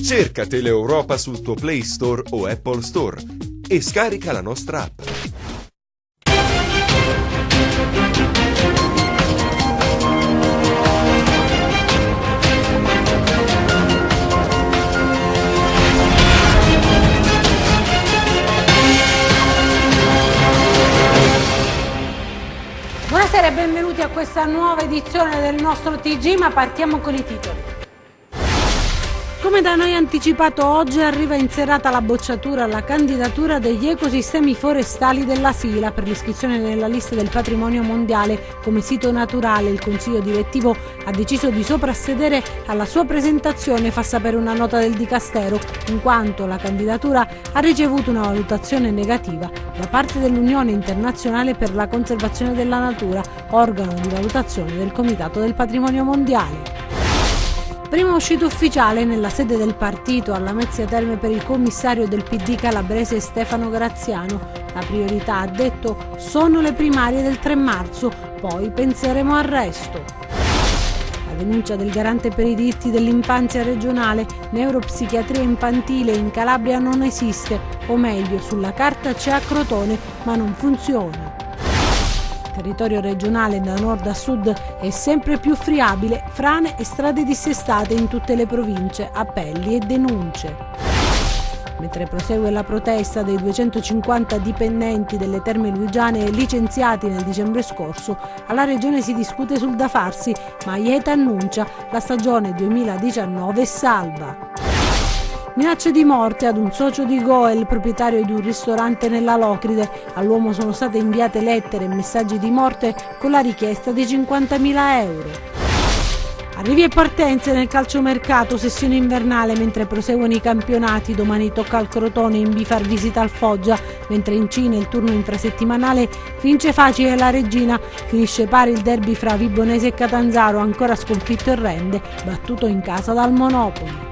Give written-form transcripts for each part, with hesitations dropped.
Cerca Teleeuropa sul tuo Play Store o Apple Store e scarica la nostra app. Buonasera e benvenuti a questa nuova edizione del nostro TG, ma partiamo con i titoli. Come da noi anticipato, oggi arriva in serata la bocciatura alla candidatura degli ecosistemi forestali della Sila per l'iscrizione nella lista del patrimonio mondiale come sito naturale. Il Consiglio direttivo ha deciso di soprassedere alla sua presentazione, fa sapere una nota del Dicastero, in quanto la candidatura ha ricevuto una valutazione negativa da parte dell'Unione Internazionale per la Conservazione della Natura, organo di valutazione del Comitato del Patrimonio Mondiale. Prima uscita ufficiale nella sede del partito a Lamezia Terme per il commissario del PD calabrese Stefano Graziano. La priorità, ha detto, sono le primarie del 3 marzo, poi penseremo al resto. La denuncia del garante per i diritti dell'infanzia regionale: neuropsichiatria infantile in Calabria non esiste, o meglio, sulla carta c'è a Crotone ma non funziona. Il territorio regionale da nord a sud è sempre più friabile, frane e strade dissestate in tutte le province, appelli e denunce. Mentre prosegue la protesta dei 250 dipendenti delle Terme Luigiane licenziati nel dicembre scorso, alla regione si discute sul da farsi, ma Ieta annuncia la stagione 2019 è salva. Minacce di morte ad un socio di Goel, proprietario di un ristorante nella Locride. All'uomo sono state inviate lettere e messaggi di morte con la richiesta di 50.000 euro. Arrivi e partenze nel calciomercato, sessione invernale mentre proseguono i campionati. Domani tocca al Crotone in B far visita al Foggia, mentre in Cina il turno infrasettimanale vince facile la Regina. Finisce pari il derby fra Vibonese e Catanzaro, ancora sconfitto il Rende, battuto in casa dal Monopoli.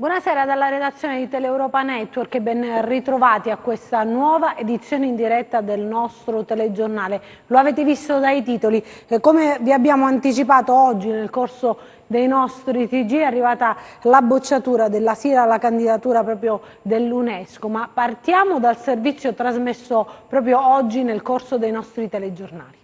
Buonasera dalla redazione di Teleeuropa Network e ben ritrovati a questa nuova edizione in diretta del nostro telegiornale. Lo avete visto dai titoli, come vi abbiamo anticipato oggi nel corso dei nostri TG è arrivata la bocciatura della Sila alla candidatura proprio dell'UNESCO, ma partiamo dal servizio trasmesso proprio oggi nel corso dei nostri telegiornali.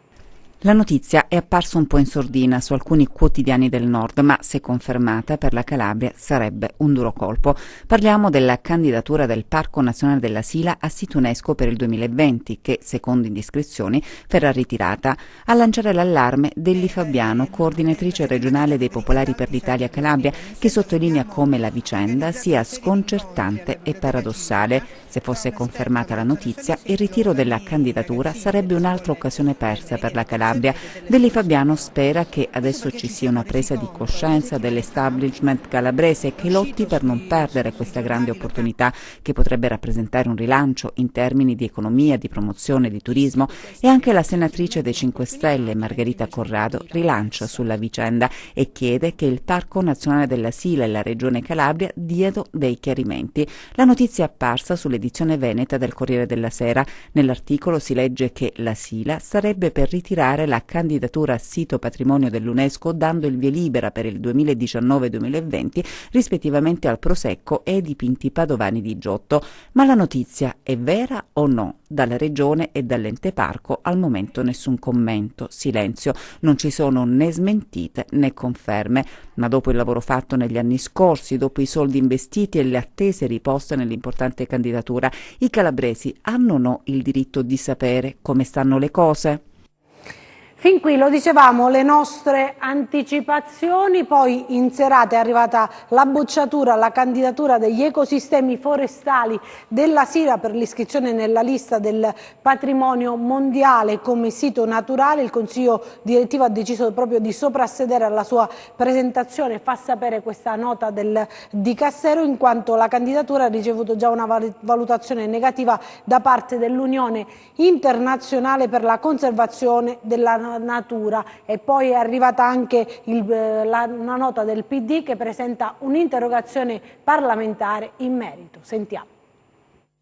La notizia è apparsa un po' in sordina su alcuni quotidiani del nord, ma se confermata per la Calabria sarebbe un duro colpo. Parliamo della candidatura del Parco Nazionale della Sila a sito UNESCO per il 2020, che, secondo indiscrezioni, verrà ritirata. A lanciare l'allarme Delli Fabiano, coordinatrice regionale dei Popolari per l'Italia Calabria, che sottolinea come la vicenda sia sconcertante e paradossale. Se fosse confermata la notizia, il ritiro della candidatura sarebbe un'altra occasione persa per la Calabria. Delli Fabiano spera che adesso ci sia una presa di coscienza dell'establishment calabrese che lotti per non perdere questa grande opportunità che potrebbe rappresentare un rilancio in termini di economia, di promozione, di turismo. E anche la senatrice dei 5 Stelle, Margherita Corrado, rilancia sulla vicenda e chiede che il Parco Nazionale della Sila e la Regione Calabria diano dei chiarimenti. La notizia è apparsa sull'edizione veneta del Corriere della Sera. Nell'articolo si legge che la Sila sarebbe per ritirare la candidatura a sito patrimonio dell'UNESCO, dando il via libera per il 2019-2020 rispettivamente al Prosecco e ai dipinti padovani di Giotto. Ma la notizia è vera o no? Dalla Regione e dall'ente parco al momento nessun commento, silenzio, non ci sono né smentite né conferme. Ma dopo il lavoro fatto negli anni scorsi, dopo i soldi investiti e le attese riposte nell'importante candidatura, i calabresi hanno o no il diritto di sapere come stanno le cose? Fin qui lo dicevamo, le nostre anticipazioni, poi in serata è arrivata la bocciatura alla candidatura degli ecosistemi forestali della Sila per l'iscrizione nella lista del patrimonio mondiale come sito naturale. Il Consiglio direttivo ha deciso proprio di soprassedere alla sua presentazione, fa sapere questa nota del Dicastero, in quanto la candidatura ha ricevuto già una valutazione negativa da parte dell'Unione Internazionale per la Conservazione della Natura. E poi è arrivata anche una nota del PD che presenta un'interrogazione parlamentare in merito. Sentiamo.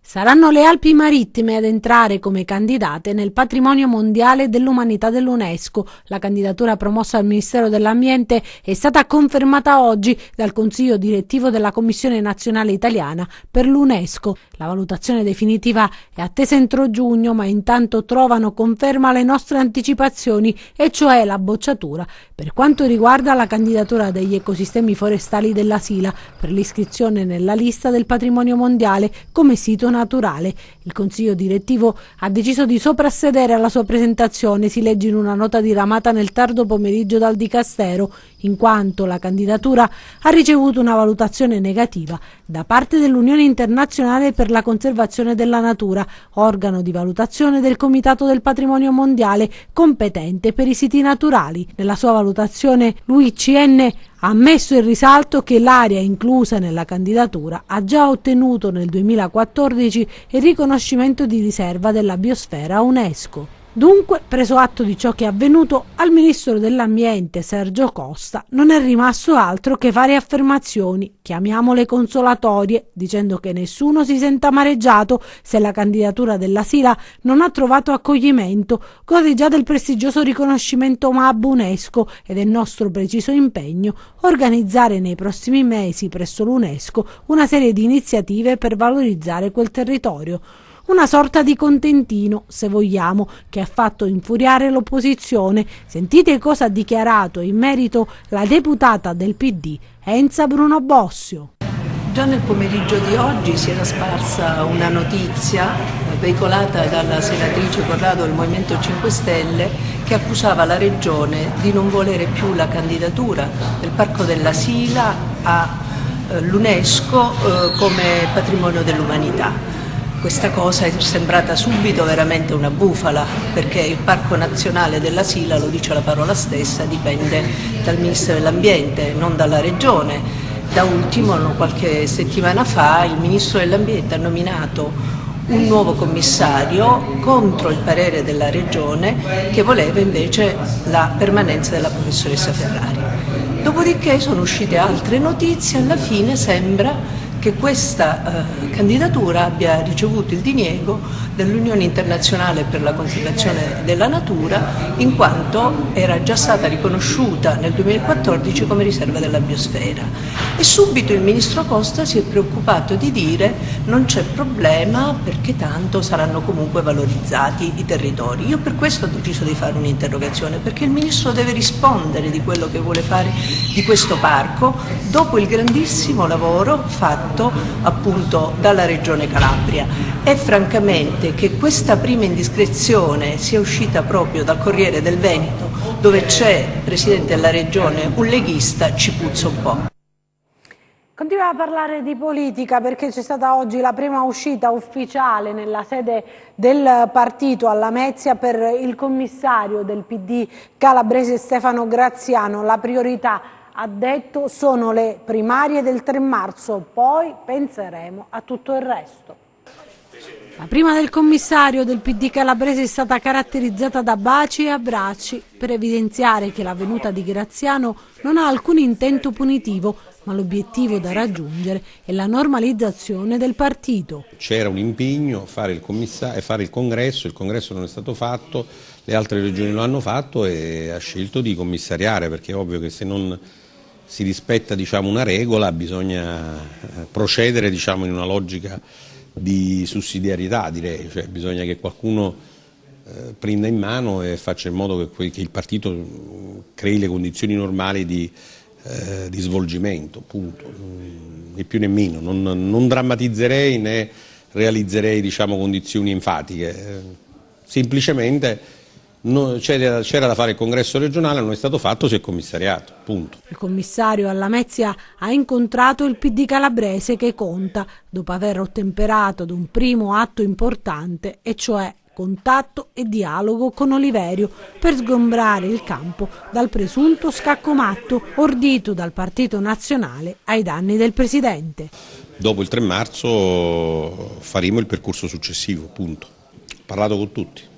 Saranno le Alpi Marittime ad entrare come candidate nel patrimonio mondiale dell'umanità dell'UNESCO. La candidatura promossa al Ministero dell'Ambiente è stata confermata oggi dal Consiglio direttivo della Commissione Nazionale Italiana per l'UNESCO. La valutazione definitiva è attesa entro giugno, ma intanto trovano conferma le nostre anticipazioni, e cioè la bocciatura per quanto riguarda la candidatura degli ecosistemi forestali della Sila per l'iscrizione nella lista del patrimonio mondiale come sito naturale. Il Consiglio direttivo ha deciso di soprassedere alla sua presentazione, si legge in una nota diramata nel tardo pomeriggio dal Dicastero, in quanto la candidatura ha ricevuto una valutazione negativa da parte dell'Unione Internazionale per la Conservazione della Natura, organo di valutazione del Comitato del Patrimonio Mondiale competente per i siti naturali. Nella sua valutazione l'UICN ha messo in risalto che l'area inclusa nella candidatura ha già ottenuto nel 2014 il riconoscimento di riserva della biosfera UNESCO. Dunque, preso atto di ciò che è avvenuto, al Ministro dell'Ambiente Sergio Costa non è rimasto altro che fare affermazioni, chiamiamole consolatorie, dicendo che nessuno si senta amareggiato se la candidatura della Sila non ha trovato accoglimento, gode già del prestigioso riconoscimento MAB UNESCO ed è nostro preciso impegno organizzare nei prossimi mesi presso l'UNESCO una serie di iniziative per valorizzare quel territorio. Una sorta di contentino, se vogliamo, che ha fatto infuriare l'opposizione. Sentite cosa ha dichiarato in merito la deputata del PD, Enza Bruno Bossio. Già nel pomeriggio di oggi si era sparsa una notizia veicolata dalla senatrice Corrado del Movimento 5 Stelle che accusava la Regione di non volere più la candidatura del Parco della Sila all'UNESCO come patrimonio dell'umanità. Questa cosa è sembrata subito veramente una bufala, perché il Parco Nazionale della Sila, lo dice la parola stessa, dipende dal Ministero dell'Ambiente, non dalla Regione. Da ultimo, qualche settimana fa, il Ministro dell'Ambiente ha nominato un nuovo commissario contro il parere della Regione che voleva invece la permanenza della professoressa Ferrari. Dopodiché sono uscite altre notizie, alla fine sembra che questa candidatura abbia ricevuto il diniego dell'Unione Internazionale per la Conservazione della Natura, in quanto era già stata riconosciuta nel 2014 come riserva della biosfera. E subito il ministro Costa si è preoccupato di dire non c'è problema perché tanto saranno comunque valorizzati i territori. Io per questo ho deciso di fare un'interrogazione, perché il ministro deve rispondere di quello che vuole fare di questo parco dopo il grandissimo lavoro fatto appunto dalla Regione Calabria. E francamente che questa prima indiscrezione sia uscita proprio dal Corriere del Veneto, dove c'è Presidente della Regione un leghista, ci puzza un po'. Continuiamo a parlare di politica perché c'è stata oggi la prima uscita ufficiale nella sede del partito a Lamezia per il commissario del PD calabrese Stefano Graziano. La priorità, ha detto, sono le primarie del 3 marzo, poi penseremo a tutto il resto. La prima del commissario del PD calabrese è stata caratterizzata da baci e abbracci per evidenziare che la venuta di Graziano non ha alcun intento punitivo, ma l'obiettivo da raggiungere è la normalizzazione del partito. C'era un impegno fare il congresso, il congresso non è stato fatto, le altre regioni lo hanno fatto e ha scelto di commissariare, perché è ovvio che se non si rispetta, diciamo, una regola bisogna procedere, diciamo, in una logica di sussidiarietà, direi, cioè bisogna che qualcuno prenda in mano e faccia in modo che il partito crei le condizioni normali di svolgimento, punto, né più né meno. Non drammatizzerei né realizzerei, diciamo, condizioni enfatiche, semplicemente c'era da fare il congresso regionale, non è stato fatto, si è commissariato, punto. Il commissario a Lamezia ha incontrato il PD calabrese che conta, dopo aver ottemperato ad un primo atto importante, e cioè contatto e dialogo con Oliverio per sgombrare il campo dal presunto scaccomatto ordito dal Partito Nazionale ai danni del Presidente. Dopo il 3 marzo faremo il percorso successivo, punto. Ho parlato con tutti.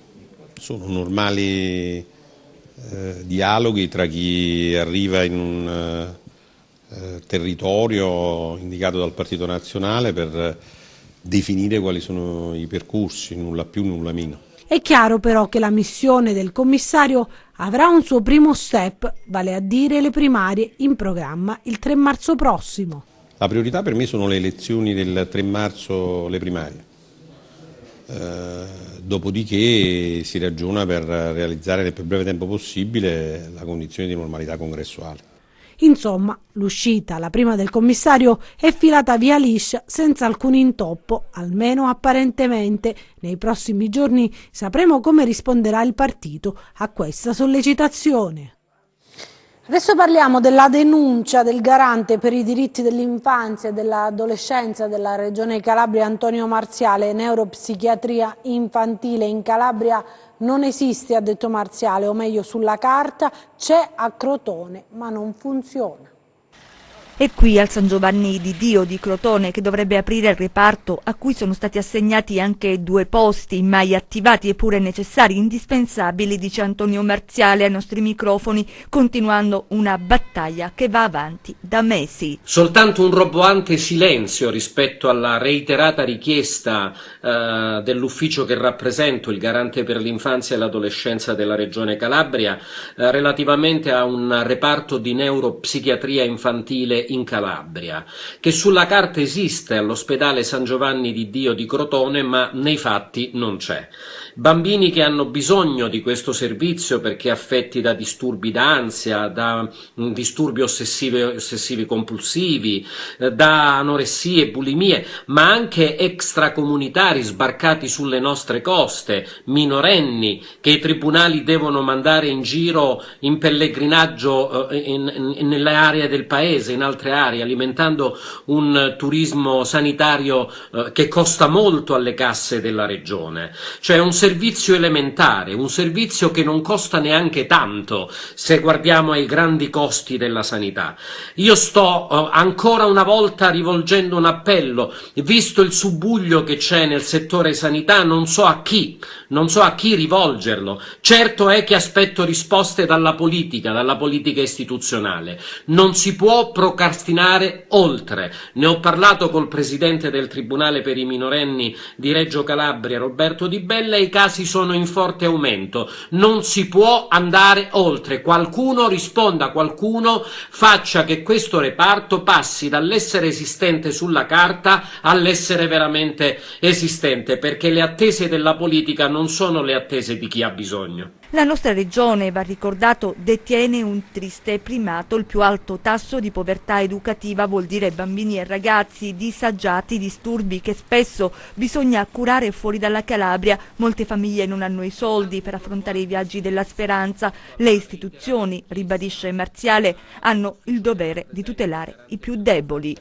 Sono normali dialoghi tra chi arriva in un territorio indicato dal Partito Nazionale per definire quali sono i percorsi, nulla più, nulla meno. È chiaro però che la missione del commissario avrà un suo primo step, vale a dire le primarie in programma il 3 marzo prossimo. La priorità per me sono le elezioni del 3 marzo, le primarie. Dopodiché si ragiona per realizzare nel più breve tempo possibile la condizione di normalità congressuale. Insomma, l'uscita, la prima del commissario, è filata via liscia senza alcun intoppo, almeno apparentemente. Nei prossimi giorni sapremo come risponderà il partito a questa sollecitazione. Adesso parliamo della denuncia del garante per i diritti dell'infanzia e dell'adolescenza della Regione Calabria, Antonio Marziale. Neuropsichiatria infantile in Calabria non esiste, ha detto Marziale, o meglio sulla carta c'è a Crotone, ma non funziona. È qui al San Giovanni di Dio di Crotone che dovrebbe aprire il reparto, a cui sono stati assegnati anche 2 posti mai attivati eppure necessari, indispensabili, dice Antonio Marziale ai nostri microfoni, continuando una battaglia che va avanti da mesi. Soltanto un roboante silenzio rispetto alla reiterata richiesta dell'ufficio che rappresento, il garante per l'infanzia e l'adolescenza della Regione Calabria, relativamente a un reparto di neuropsichiatria infantile in Calabria, che sulla carta esiste all'ospedale San Giovanni di Dio di Crotone, ma nei fatti non c'è. Bambini che hanno bisogno di questo servizio perché affetti da disturbi d'ansia, da disturbi ossessivi compulsivi, da anoressie, bulimie, ma anche extracomunitari sbarcati sulle nostre coste, minorenni che i tribunali devono mandare in giro in pellegrinaggio nelle aree del paese, in altre aree, alimentando un turismo sanitario che costa molto alle casse della regione. Cioè un servizio elementare, un servizio che non costa neanche tanto se guardiamo ai grandi costi della sanità. Io sto ancora una volta rivolgendo un appello, visto il subbuglio che c'è nel settore sanità, non so a chi rivolgerlo. Certo è che aspetto risposte dalla politica istituzionale. Non si può procrastinare oltre. Ne ho parlato col presidente del Tribunale per i minorenni di Reggio Calabria, Roberto Di Bella, e i casi sono in forte aumento. Non si può andare oltre. Qualcuno risponda, qualcuno faccia che questo reparto passi dall'essere esistente sulla carta all'essere veramente esistente, perché le attese della politica non sono le attese di chi ha bisogno. La nostra regione, va ricordato, detiene un triste primato. Il più alto tasso di povertà educativa vuol dire bambini e ragazzi disagiati, disturbi che spesso bisogna curare fuori dalla Calabria. Molte famiglie non hanno i soldi per affrontare i viaggi della speranza. Le istituzioni, ribadisce Marziale, hanno il dovere di tutelare i più deboli.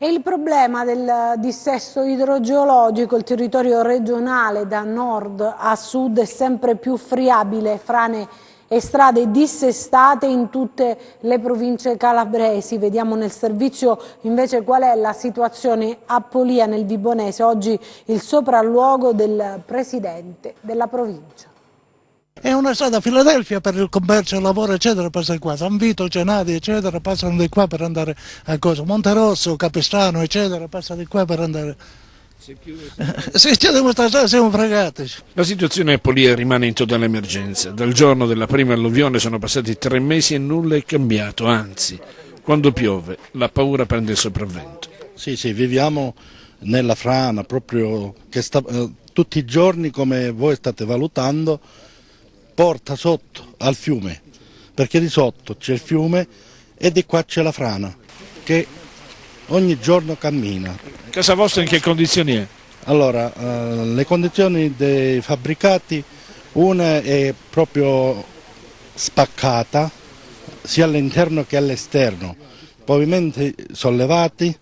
E il problema del dissesto idrogeologico, il territorio regionale da nord a sud è sempre più friabile, frane e strade dissestate in tutte le province calabresi. Vediamo nel servizio invece qual è la situazione a Polia nel Vibonese, oggi il sopralluogo del presidente della provincia. È una strada a Filadelfia per il commercio, il lavoro eccetera, passa di qua, San Vito, Cenati eccetera, passano di qua per andare a cosa, Monterosso, Capistrano eccetera, passa di qua per andare. Se c'è questa strada siamo fregati. La situazione a Polia rimane in totale emergenza. Dal giorno della prima alluvione sono passati 3 mesi e nulla è cambiato, anzi, quando piove la paura prende il sopravvento. Sì, viviamo nella frana proprio che sta tutti i giorni, come voi state valutando, porta sotto al fiume, perché di sotto c'è il fiume e di qua c'è la frana che ogni giorno cammina. Casa vostra in che condizioni è? Allora, le condizioni dei fabbricati, una è proprio spaccata sia all'interno che all'esterno, pavimenti sollevati,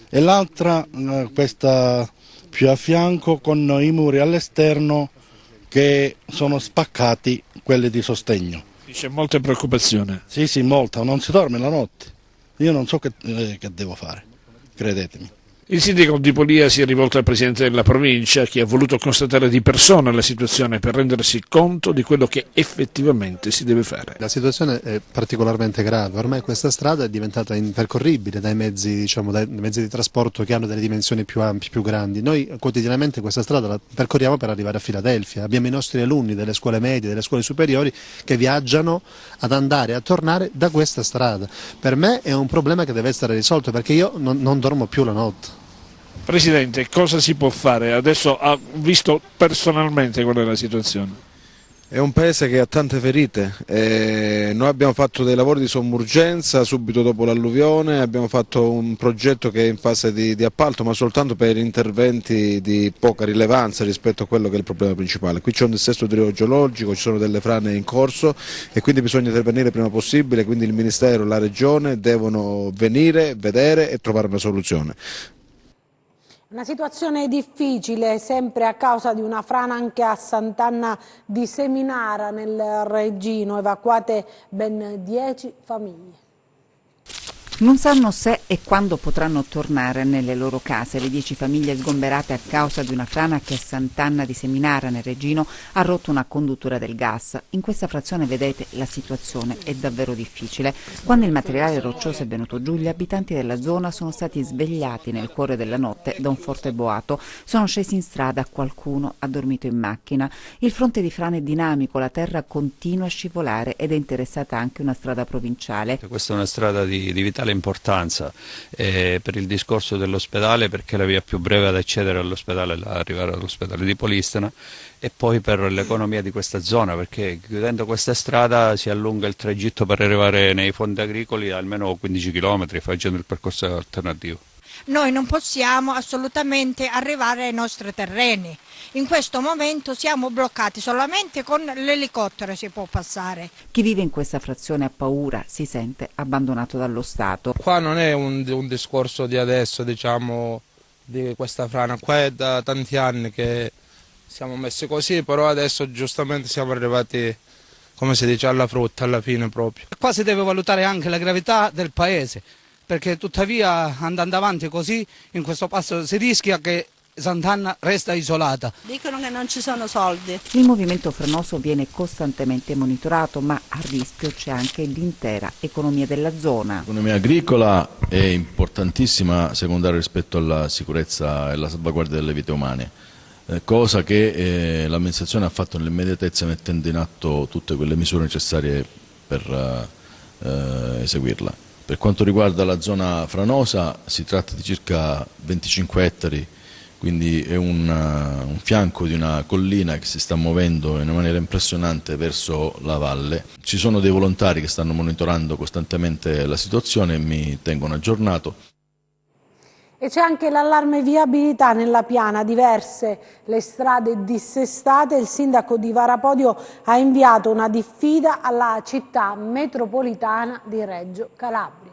e l'altra questa più a fianco con i muri all'esterno che sono spaccati, quelli di sostegno. C'è molta preoccupazione. Sì, molta, non si dorme la notte. Io non so che devo fare, credetemi. Il sindaco di Polia si è rivolto al presidente della provincia, che ha voluto constatare di persona la situazione per rendersi conto di quello che effettivamente si deve fare. La situazione è particolarmente grave, ormai questa strada è diventata impercorribile dai mezzi di trasporto che hanno delle dimensioni più ampie, più grandi. Noi quotidianamente questa strada la percorriamo per arrivare a Filadelfia, abbiamo i nostri alunni delle scuole medie, delle scuole superiori che viaggiano ad andare e a tornare da questa strada. Per me è un problema che deve essere risolto perché io non dormo più la notte. Presidente, cosa si può fare? Adesso ha visto personalmente qual è la situazione. È un paese che ha tante ferite, noi abbiamo fatto dei lavori di sommurgenza subito dopo l'alluvione, abbiamo fatto un progetto che è in fase di appalto, ma soltanto per interventi di poca rilevanza rispetto a quello che è il problema principale. Qui c'è un dissesto idrogeologico, ci sono delle frane in corso e quindi bisogna intervenire il prima possibile, quindi il Ministero e la Regione devono venire, vedere e trovare una soluzione. Una situazione difficile, sempre a causa di una frana anche a Sant'Anna di Seminara nel Reggino, evacuate ben 10 famiglie. Non sanno se e quando potranno tornare nelle loro case. Le 10 famiglie sgomberate a causa di una frana che a Sant'Anna di Seminara nel Reggino ha rotto una conduttura del gas. In questa frazione, vedete, la situazione è davvero difficile. Quando il materiale roccioso è venuto giù, gli abitanti della zona sono stati svegliati nel cuore della notte da un forte boato. Sono scesi in strada, qualcuno ha dormito in macchina. Il fronte di frane è dinamico, la terra continua a scivolare ed è interessata anche una strada provinciale. Questa è una strada di vitale importanza per il discorso dell'ospedale, perché è la via più breve ad accedere all'ospedale, arrivare all'ospedale di Polistena, e poi per l'economia di questa zona, perché chiudendo questa strada si allunga il tragitto per arrivare nei fondi agricoli almeno 15 km facendo il percorso alternativo. Noi non possiamo assolutamente arrivare ai nostri terreni. In questo momento siamo bloccati, solamente con l'elicottero si può passare. Chi vive in questa frazione ha paura, si sente abbandonato dallo Stato. Qua non è un discorso di adesso, diciamo, di questa frana, qua è da tanti anni che siamo messi così, però adesso giustamente siamo arrivati, come si dice, alla frutta, alla fine proprio. Qua si deve valutare anche la gravità del paese, perché tuttavia andando avanti così in questo passo si rischia che Sant'Anna resta isolata. Dicono che non ci sono soldi. Il movimento franoso viene costantemente monitorato, ma a rischio c'è anche l'intera economia della zona. L'economia agricola è importantissima, secondaria rispetto alla sicurezza e alla salvaguardia delle vite umane, cosa che l'amministrazione ha fatto nell'immediatezza mettendo in atto tutte quelle misure necessarie per eseguirla. Per quanto riguarda la zona franosa si tratta di circa 25 ettari, quindi è un fianco di una collina che si sta muovendo in una maniera impressionante verso la valle. Ci sono dei volontari che stanno monitorando costantemente la situazione e mi tengono aggiornato. E c'è anche l'allarme viabilità nella piana, diverse le strade dissestate. Il sindaco di Varapodio ha inviato una diffida alla città metropolitana di Reggio Calabria.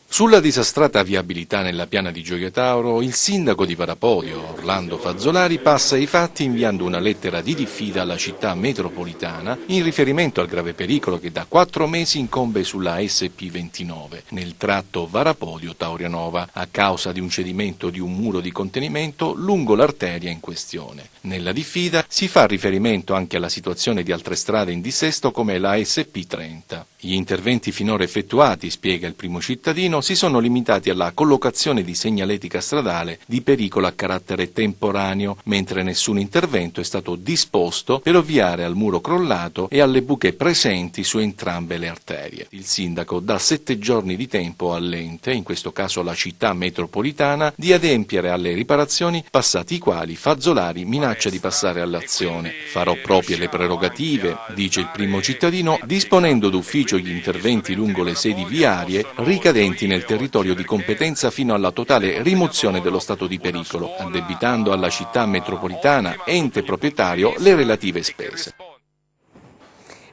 Sulla disastrata viabilità nella piana di Gioia Tauro, il sindaco di Varapodio, Orlando Fazzolari, passa ai fatti inviando una lettera di diffida alla città metropolitana in riferimento al grave pericolo che da 4 mesi incombe sulla SP29, nel tratto Varapodio-Taurianova, a causa di un cedimento di un muro di contenimento lungo l'arteria in questione. Nella diffida si fa riferimento anche alla situazione di altre strade in dissesto come la SP30. Gli interventi finora effettuati, spiega il primo cittadino, si sono limitati alla collocazione di segnaletica stradale di pericolo a carattere temporaneo, mentre nessun intervento è stato disposto per ovviare al muro crollato e alle buche presenti su entrambe le arterie. Il sindaco dà 7 giorni di tempo all'ente, in questo caso la città metropolitana, di adempiere alle riparazioni, passati i quali Fazzolari minaccia di passare all'azione. Farò proprie le prerogative, dice il primo cittadino, disponendo d'ufficio gli interventi lungo le sedi viarie ricadenti nel territorio di competenza fino alla totale rimozione dello stato di pericolo, addebitando alla città metropolitana, ente proprietario, le relative spese.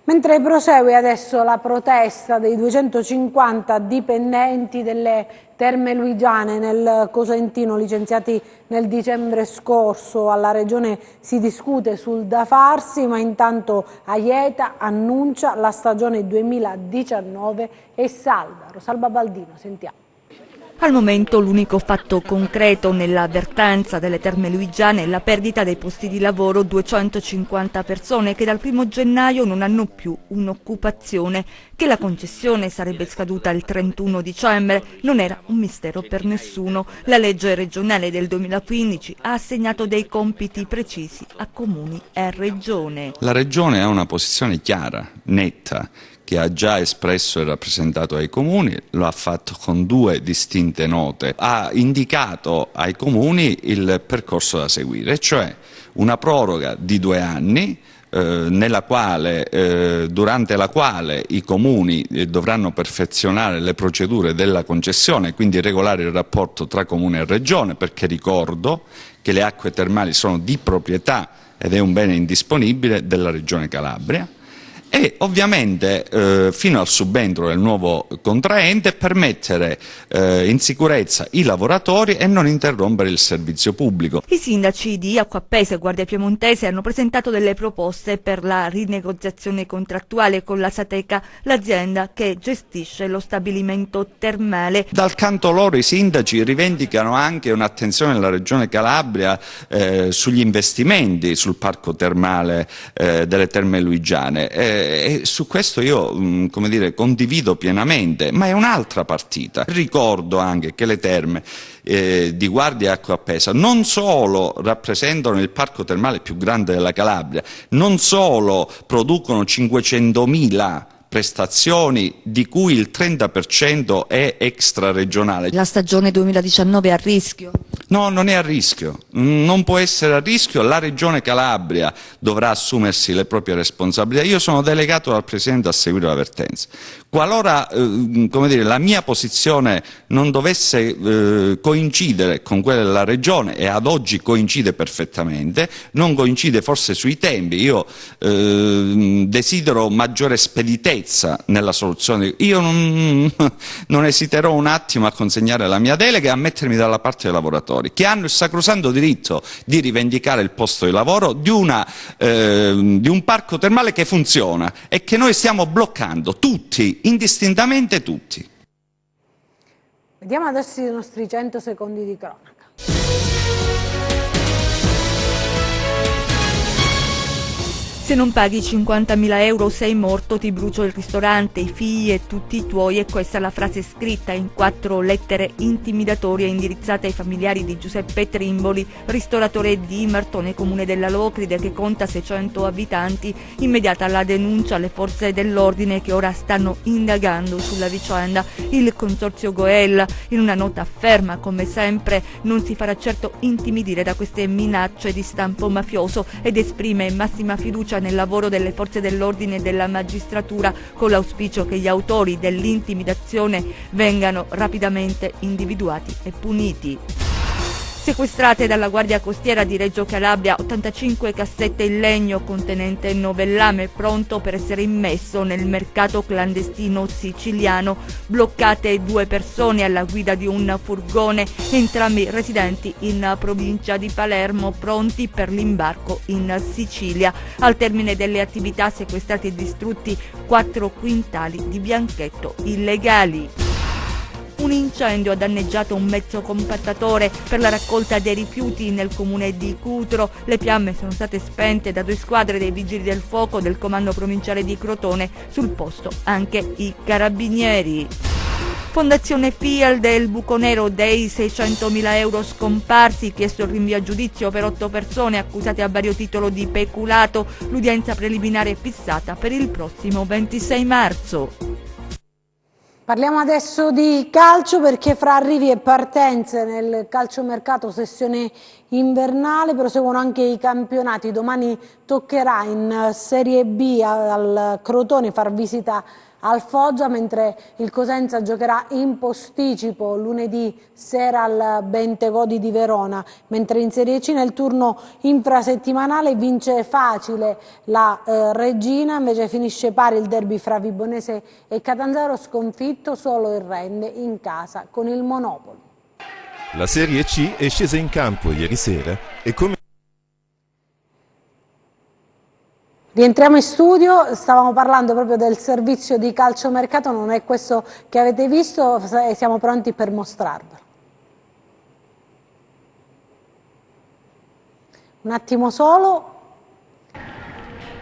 Mentre prosegue adesso la protesta dei 250 dipendenti delle Terme Luigiane nel Cosentino licenziati nel dicembre scorso, alla Regione si discute sul da farsi, ma intanto Aieta annuncia la stagione 2019 e salva. Rosalba Baldino, sentiamo. Al momento l'unico fatto concreto nella vertenza delle Terme Luigiane è la perdita dei posti di lavoro, 250 persone che dal 1° gennaio non hanno più un'occupazione. Che la concessione sarebbe scaduta il 31 dicembre non era un mistero per nessuno. La legge regionale del 2015 ha assegnato dei compiti precisi a comuni e regione. La regione ha una posizione chiara, netta, che ha già espresso e rappresentato ai comuni, lo ha fatto con 2 distinte note, ha indicato ai comuni il percorso da seguire, cioè una proroga di 2 anni durante la quale i comuni dovranno perfezionare le procedure della concessione, quindi regolare il rapporto tra comune e regione, perché ricordo che le acque termali sono di proprietà ed è un bene indisponibile della Regione Calabria. E ovviamente fino al subentro del nuovo contraente permettere in sicurezza i lavoratori e non interrompere il servizio pubblico. I sindaci di Acquapese e Guardia Piemontese hanno presentato delle proposte per la rinegoziazione contrattuale con la Sateca, l'azienda che gestisce lo stabilimento termale. Dal canto loro i sindaci rivendicano anche un'attenzione della Regione Calabria sugli investimenti sul parco termale delle Terme Luigiane. E su questo io condivido pienamente, ma è un'altra partita. Ricordo anche che le terme di Guardia Acquapesa non solo rappresentano il parco termale più grande della Calabria, non solo producono 500.000 prestazioni di cui il 30% è extraregionale. La stagione 2019 è a rischio? No, non è a rischio, non può essere a rischio, la Regione Calabria dovrà assumersi le proprie responsabilità. Io sono delegato dal Presidente a seguire la vertenza. Qualora la mia posizione non dovesse coincidere con quella della Regione, e ad oggi coincide perfettamente, non coincide forse sui tempi, io desidero maggiore speditezza nella soluzione. Io non esiterò un attimo a consegnare la mia delega e a mettermi dalla parte dei lavoratori, che hanno il sacrosanto diritto di rivendicare il posto di lavoro di un parco termale che funziona e che noi stiamo bloccando tutti, indistintamente tutti. Vediamo adesso i nostri 100 secondi di cronaca. Se non paghi 50.000 euro sei morto, ti brucio il ristorante, i figli e tutti i tuoi. E questa è la frase scritta in 4 lettere intimidatorie indirizzate ai familiari di Giuseppe Trimboli, ristoratore di Martone, comune della Locride, che conta 600 abitanti. Immediata la denuncia alle forze dell'ordine che ora stanno indagando sulla vicenda. Il consorzio Goella in una nota afferma, come sempre, non si farà certo intimidire da queste minacce di stampo mafioso ed esprime massima fiducia nel lavoro delle forze dell'ordine e della magistratura, con l'auspicio che gli autori dell'intimidazione vengano rapidamente individuati e puniti. Sequestrate dalla Guardia Costiera di Reggio Calabria 85 cassette in legno contenente novellame pronto per essere immesso nel mercato clandestino siciliano. Bloccate 2 persone alla guida di un furgone, entrambi residenti in provincia di Palermo, pronti per l'imbarco in Sicilia. Al termine delle attività sequestrati e distrutti 4 quintali di bianchetto illegali. Un incendio ha danneggiato un mezzo compattatore per la raccolta dei rifiuti nel comune di Cutro. Le fiamme sono state spente da 2 squadre dei vigili del fuoco del comando provinciale di Crotone, sul posto anche i carabinieri. Fondazione Field e il buco nero dei 600.000 euro scomparsi, chiesto il rinvio a giudizio per 8 persone accusate a vario titolo di peculato. L'udienza preliminare è fissata per il prossimo 26 marzo. Parliamo adesso di calcio, perché fra arrivi e partenze nel calciomercato sessione invernale proseguono anche i campionati. Domani toccherà in Serie B al Crotone far visita al Foggia, mentre il Cosenza giocherà in posticipo lunedì sera al Bentegodi di Verona, mentre in Serie C nel turno infrasettimanale vince facile la Reggina, invece finisce pari il derby fra Vibonese e Catanzaro, sconfitto solo il Rende in casa con il Monopoli. La Serie C è scesa in campo ieri sera e come Rientriamo in studio, stavamo parlando proprio del servizio di calciomercato, non è questo che avete visto, siamo pronti per mostrarvelo. Un attimo solo.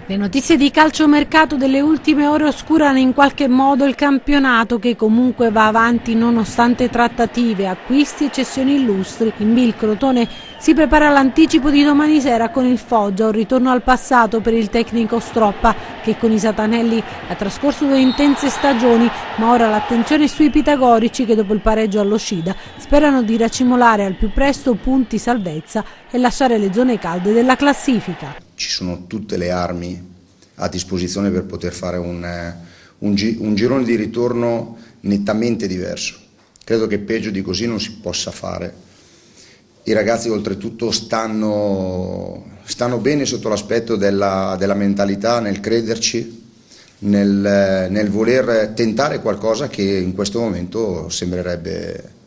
Le notizie di calciomercato delle ultime ore oscurano in qualche modo il campionato, che comunque va avanti nonostante trattative, acquisti e cessioni illustri. In B il Crotone si prepara all'anticipo di domani sera con il Foggia, un ritorno al passato per il tecnico Stroppa, che con i Satanelli ha trascorso 2 intense stagioni, ma ora l'attenzione è sui pitagorici, che dopo il pareggio allo Scida sperano di racimolare al più presto punti salvezza e lasciare le zone calde della classifica. Ci sono tutte le armi a disposizione per poter fare un girone di ritorno nettamente diverso. Credo che peggio di così non si possa fare. I ragazzi oltretutto stanno bene sotto l'aspetto della mentalità, nel crederci, nel voler tentare qualcosa che in questo momento sembrerebbe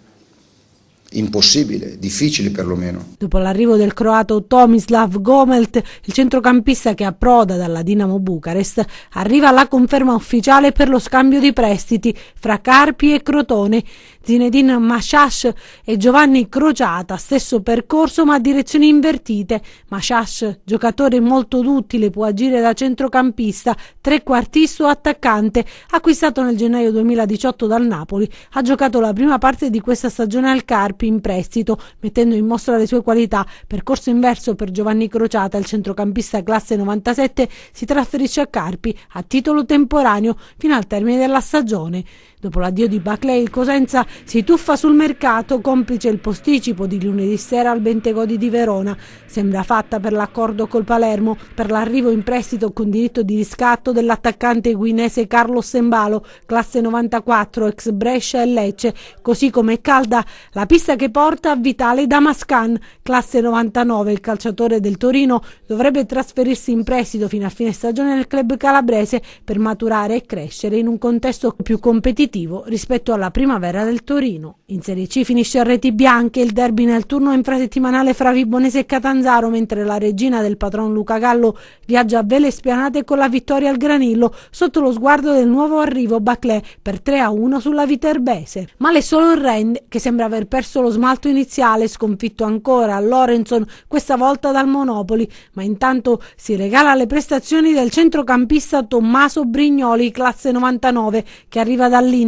impossibile, difficile perlomeno. Dopo l'arrivo del croato Tomislav Gomelt, il centrocampista che approda dalla Dinamo Bucarest, arriva la conferma ufficiale per lo scambio di prestiti fra Carpi e Crotone. Zinedine Mashash e Giovanni Crociata, stesso percorso ma a direzioni invertite. Mashash, giocatore molto duttile, può agire da centrocampista, trequartista o attaccante. Acquistato nel gennaio 2018 dal Napoli, ha giocato la prima parte di questa stagione al Carpi in prestito, mettendo in mostra le sue qualità. Percorso inverso per Giovanni Crociata, il centrocampista classe 97 si trasferisce a Carpi a titolo temporaneo fino al termine della stagione. Dopo l'addio di Baclay, il Cosenza si tuffa sul mercato, complice il posticipo di lunedì sera al Bentegodi di Verona. Sembra fatta per l'accordo col Palermo per l'arrivo in prestito con diritto di riscatto dell'attaccante guinese Carlos Sembalo, classe 94, ex Brescia e Lecce, così come calda la pista che porta a Vitale Damascan, classe 99. Il calciatore del Torino dovrebbe trasferirsi in prestito fino a fine stagione nel club calabrese per maturare e crescere in un contesto più competitivo rispetto alla primavera del Torino. In Serie C finisce a reti bianche il derby nel turno infrasettimanale fra Vibonese e Catanzaro, mentre la regina del patron Luca Gallo viaggia a vele spianate con la vittoria al Granillo sotto lo sguardo del nuovo arrivo Baclay per 3-1 sulla Viterbese. Male solo il Rennes, che sembra aver perso lo smalto iniziale, sconfitto ancora a Lorenson, questa volta dal Monopoli, ma intanto si regala le prestazioni del centrocampista Tommaso Brignoli, classe 99, che arriva dall'Inter,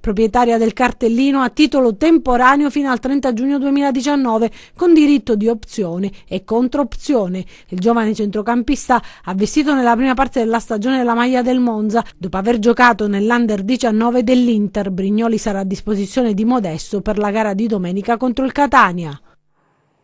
proprietaria del cartellino a titolo temporaneo fino al 30 giugno 2019 con diritto di opzione e controopzione. Il giovane centrocampista ha vestito nella prima parte della stagione la maglia del Monza. Dopo aver giocato nell'Under 19 dell'Inter, Brignoli sarà a disposizione di Modesto per la gara di domenica contro il Catania.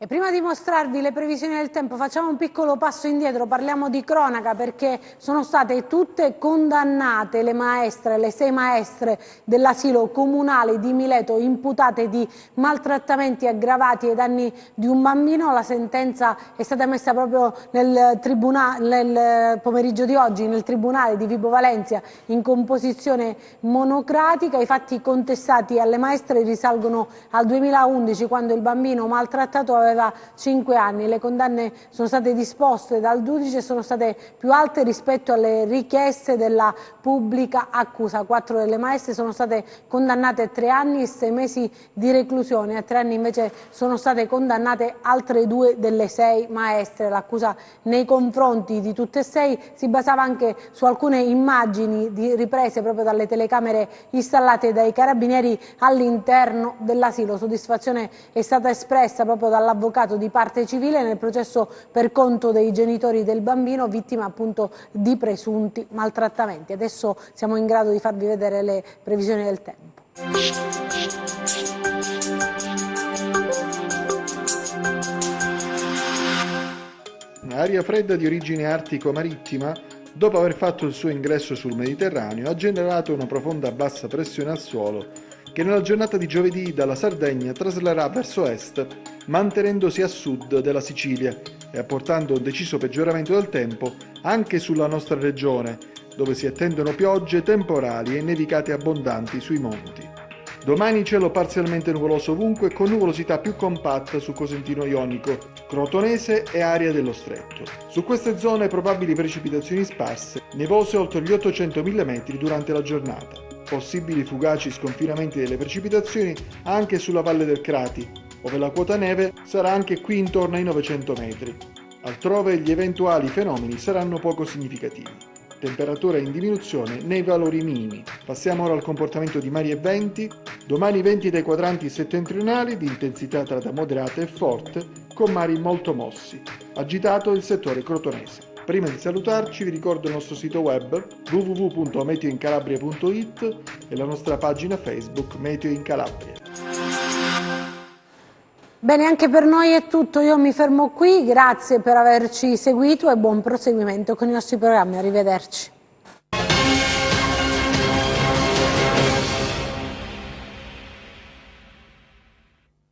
E prima di mostrarvi le previsioni del tempo facciamo un piccolo passo indietro, parliamo di cronaca, perché sono state tutte condannate le maestre, le 6 maestre dell'asilo comunale di Mileto imputate di maltrattamenti aggravati ai danni di un bambino. La sentenza è stata emessa proprio nel pomeriggio di oggi nel tribunale di Vibo Valentia in composizione monocratica. I fatti contestati alle maestre risalgono al 2011, quando il bambino maltrattato aveva 5 anni. Le condanne sono state disposte dal giudice e sono state più alte rispetto alle richieste della pubblica accusa. 4 delle maestre sono state condannate a 3 anni e 6 mesi di reclusione. A 3 anni invece sono state condannate altre 2 delle 6 maestre. L'accusa nei confronti di tutte e 6 si basava anche su alcune immagini riprese proprio dalle telecamere installate dai carabinieri all'interno dell'asilo. Soddisfazione è stata espressa proprio dall'avvocato di parte civile nel processo per conto dei genitori del bambino, vittima appunto di presunti maltrattamenti. Adesso siamo in grado di farvi vedere le previsioni del tempo. Aria fredda di origine artico-marittima, dopo aver fatto il suo ingresso sul Mediterraneo, ha generato una profonda bassa pressione al suolo che nella giornata di giovedì dalla Sardegna traslerà verso est, mantenendosi a sud della Sicilia e apportando un deciso peggioramento del tempo anche sulla nostra regione, dove si attendono piogge temporali e nevicate abbondanti sui monti. Domani cielo parzialmente nuvoloso ovunque con nuvolosità più compatta su Cosentino Ionico, Crotonese e area dello Stretto. Su queste zone probabili precipitazioni sparse, nevose oltre gli 800 mm durante la giornata. Possibili fugaci sconfinamenti delle precipitazioni anche sulla Valle del Crati, ove la quota neve sarà anche qui intorno ai 900 metri. Altrove gli eventuali fenomeni saranno poco significativi. Temperatura in diminuzione nei valori minimi. Passiamo ora al comportamento di mari e venti. Domani venti dai quadranti settentrionali di intensità tra da moderata e forte, con mari molto mossi. Agitato il settore crotonese. Prima di salutarci vi ricordo il nostro sito web www.meteoincalabria.it e la nostra pagina Facebook Meteo in Calabria. Bene, anche per noi è tutto, io mi fermo qui, grazie per averci seguito e buon proseguimento con i nostri programmi, arrivederci.